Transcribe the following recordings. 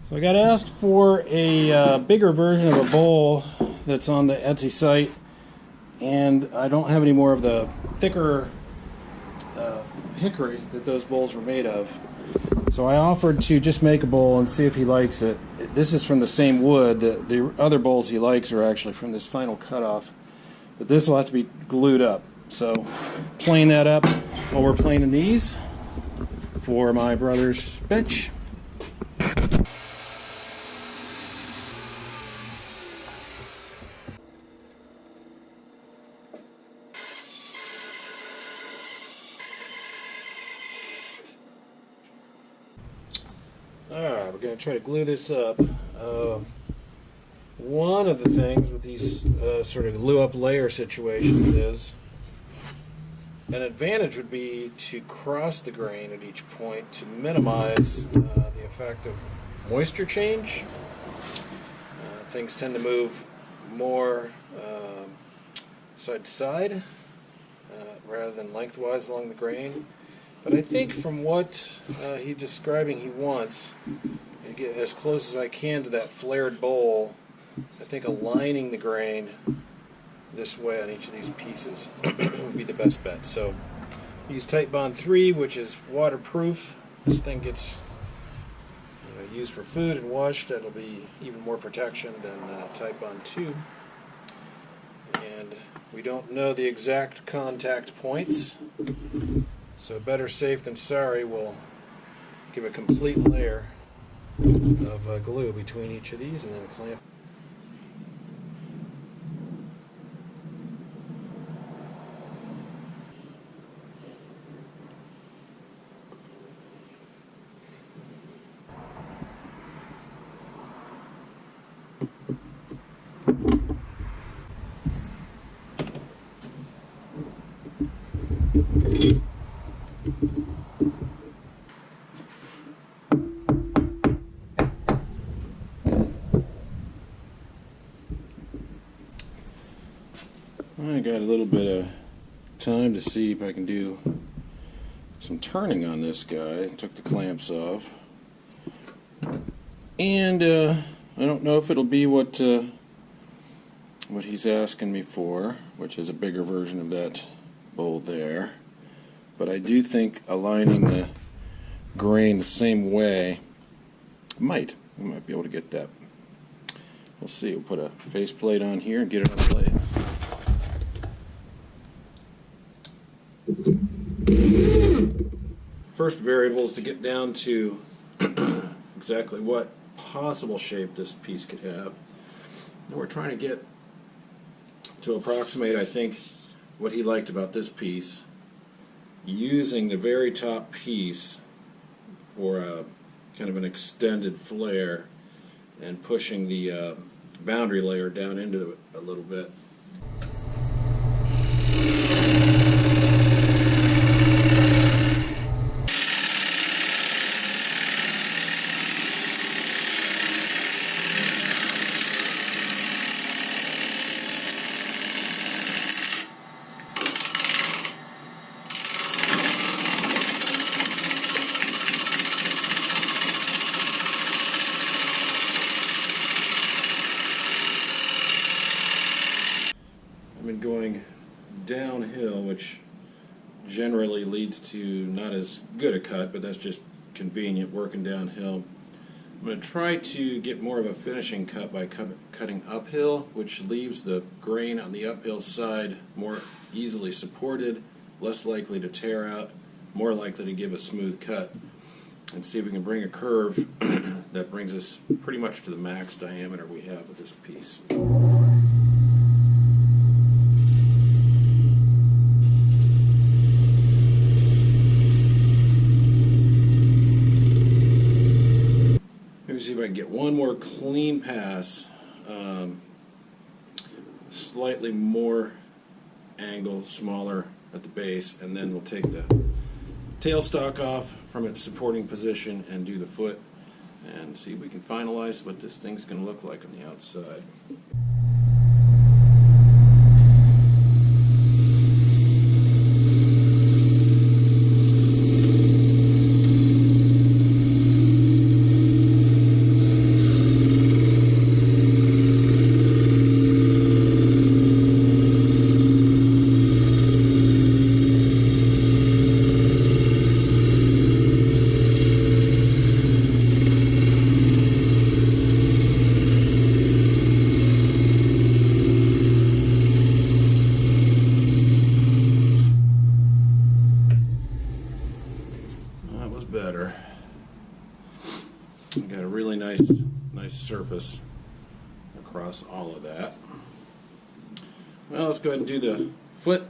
So I got asked for a bigger version of a bowl that's on the Etsy site, and I don't have any more of the thicker hickory that those bowls were made of. So I offered to just make a bowl and see if he likes it. This is from the same wood. The other bowls he likes are actually from this final cutoff, but this will have to be glued up. So plane that up while we're planing these for my brother's bench. Alright, we're going to try to glue this up. One of the things with these sort of glue up layer situations is an advantage would be to cross the grain at each point to minimize the effect of moisture change. Things tend to move more side to side rather than lengthwise along the grain. But I think from what he's describing he wants, to get as close as I can to that flared bowl, I think aligning the grain this way on each of these pieces would be the best bet. So use Type Bond 3, which is waterproof. This thing gets used for food and washed. That'll be even more protection than Type Bond 2. And we don't know the exact contact points, so better safe than sorry. We'll give a complete layer of glue between each of these and then clamp. I got a little bit of time to see if I can do some turning on this guy. Took the clamps off, and I don't know if it'll be what he's asking me for, which is a bigger version of that bowl there. But I do think aligning the grain the same way we might be able to get that. We'll see. We'll put a faceplate on here and get it on the lathe. First variable is to get down to exactly what possible shape this piece could have. And we're trying to get to approximate, I think, what he liked about this piece, using the very top piece for a kind of an extended flare and pushing the boundary layer down into it a little bit. Been going downhill, which generally leads to not as good a cut, but that's just convenient working downhill. I'm going to try to get more of a finishing cut by cutting uphill, which leaves the grain on the uphill side more easily supported, less likely to tear out, more likely to give a smooth cut, and see if we can bring a curve that brings us pretty much to the max diameter we have with this piece. See if I can get one more clean pass, slightly more angle, smaller at the base, and then we'll take the tailstock off from its supporting position and do the foot and see if we can finalize what this thing's going to look like on the outside. Got a really nice surface across all of that. Well, let's go ahead and do the foot.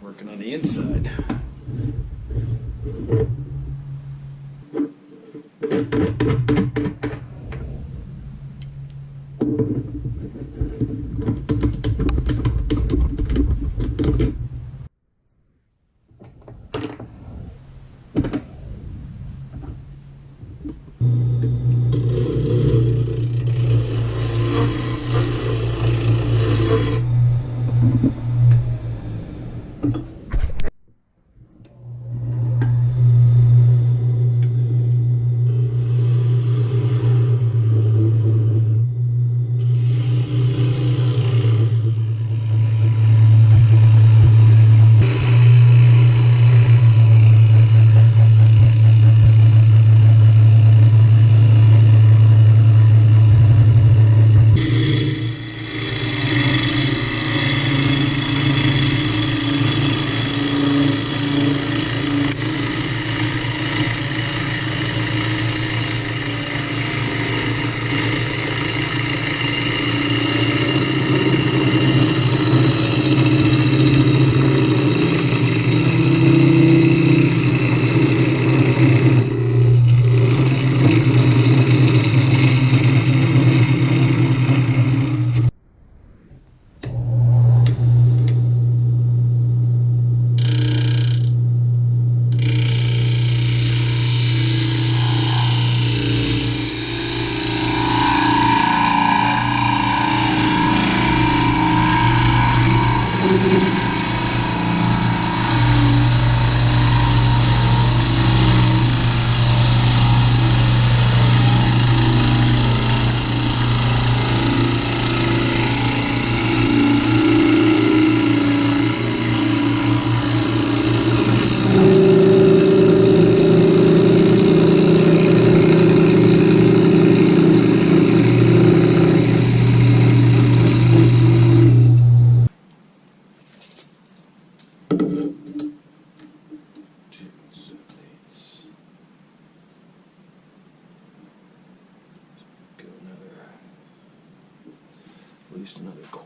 Working on the inside.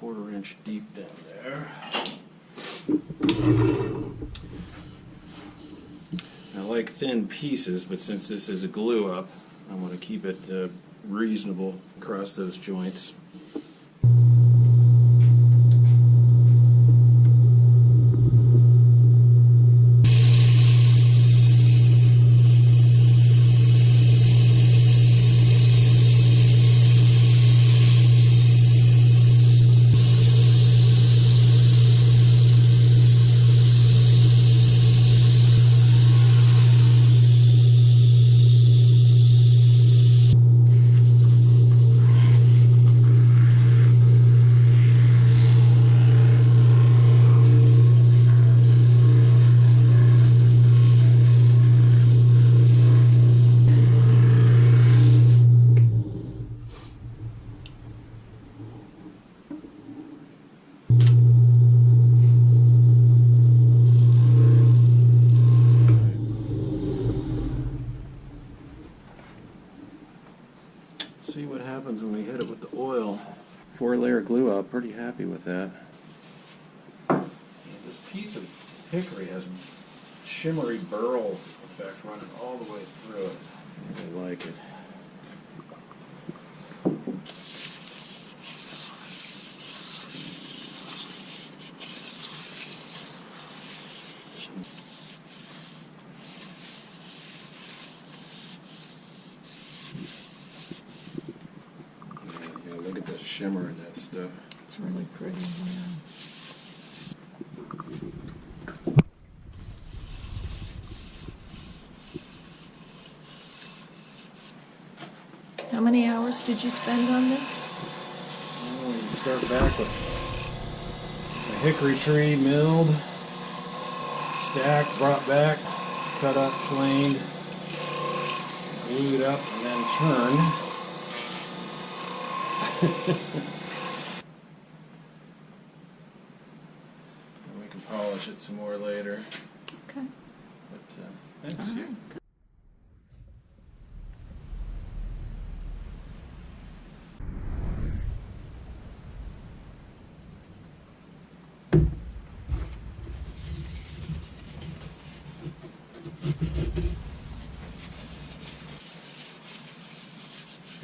1/4 inch deep down there. I like thin pieces, but since this is a glue up, I want to keep it reasonable across those joints. See what happens when we hit it with the oil. 4-layer glue up, pretty happy with that. And this piece of hickory has a shimmery burl effect running all the way through it. I really like it. Look at the shimmer in that stuff. It's really pretty, yeah. How many hours did you spend on this? Well, you start back with the hickory tree milled, stacked, brought back, cut up, planed, glued up, and then turned. And we can polish it some more later. Okay. But thanks. All right.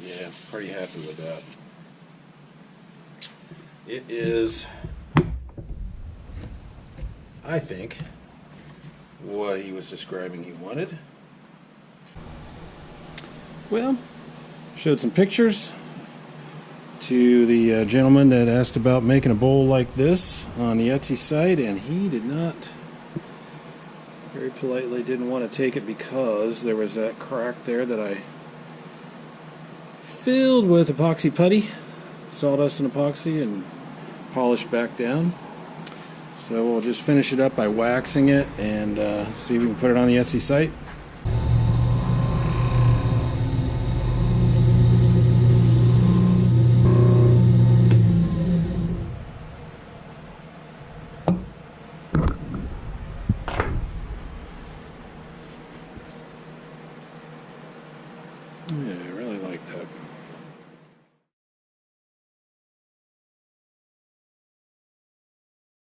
Yeah, pretty happy with that. It is, I think, what he was describing he wanted. Well, showed some pictures to the gentleman that asked about making a bowl like this on the Etsy site, and he did not, very politely, didn't want to take it because there was that crack there that I filled with epoxy putty, sawdust and epoxy, and polished back down. So we'll just finish it up by waxing it and see if we can put it on the Etsy site. Yeah, I really like that.